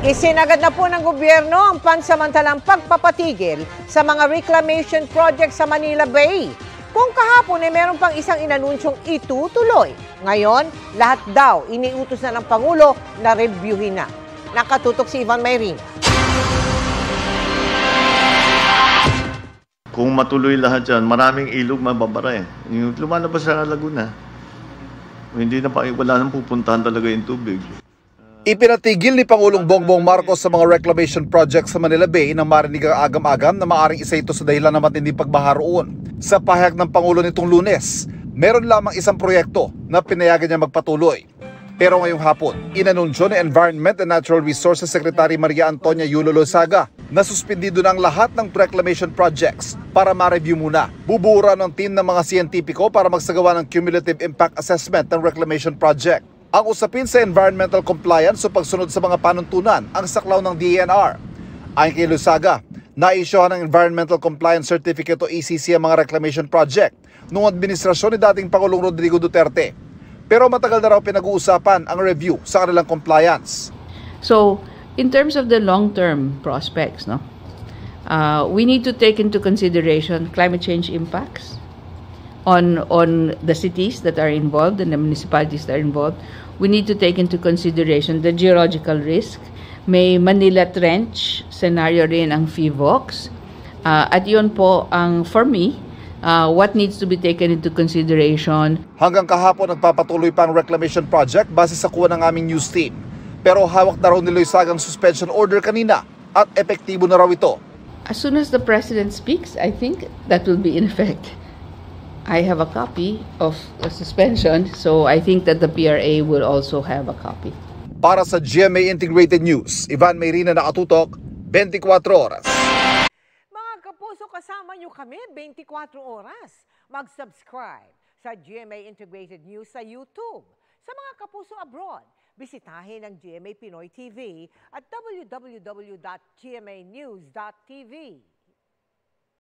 Isinagad na po ng gobyerno ang pansamantalang pagpapatigil sa mga reclamation project sa Manila Bay. Kung kahapon ay meron pang isang inanunsyong itutuloy. Ngayon, lahat daw iniutos na ng Pangulo na reviewin na. Nakatutok si Ivan Mayrina. Kung matuloy lahat yan, maraming ilog mababara eh. Yung lumalabas sa Laguna, wala nang pupuntahan talaga yung tubig. Ipinatigil ni Pangulong Bongbong Marcos sa mga reclamation project sa Manila Bay nang marinig ang agam-agam na maaring isa ito sa dahilan ng matinding pagbaha roon. Sa pahayag ng Pangulo nitong Lunes, meron lamang isang proyekto na pinayagan niya magpatuloy. Pero ngayong hapon, inanunsyo ni Environment and Natural Resources Secretary Maria Antonia Yulo Lozaga na suspendido ng lahat ng reclamation projects para ma-review muna. Buburan ng team ng mga siyentipiko para magsagawa ng cumulative impact assessment ng reclamation project. Ang usapin sa environmental compliance o pagsunod sa mga panuntunan ang saklaw ng DENR. Ayon kay Lozaga, na-issuehan ng Environmental Compliance Certificate o ECC ang mga reclamation project noong administrasyon ni dating Pangulong Rodrigo Duterte. Pero matagal na raw pinag-uusapan ang review sa kanilang compliance. So, in terms of the long-term prospects, we need to take into consideration climate change impacts on the cities that are involved and the municipalities that are involved. We need to take into consideration the geological risk. May Manila Trench scenario rin ang FIVOX. At yun po ang, for me, what needs to be taken into consideration. Hanggang kahapon nagpapatuloy pa ang reclamation project base sa kuha ng aming news team. Pero hawak na raw ni Lozaga ang suspension order kanina at epektibo na raw ito. As soon as the President speaks, I think that will be in effect. I have a copy of the suspension, so I think that the PRA will also have a copy. Para sa GMA Integrated News, Ivan Mayrina, nakatutok, 24 oras. Mga kapuso, kasama nyo kami 24 oras. Mag-subscribe sa GMA Integrated News sa YouTube. Sa mga kapuso abroad, bisitahin ang GMA Pinoy TV at www.gmanews.tv.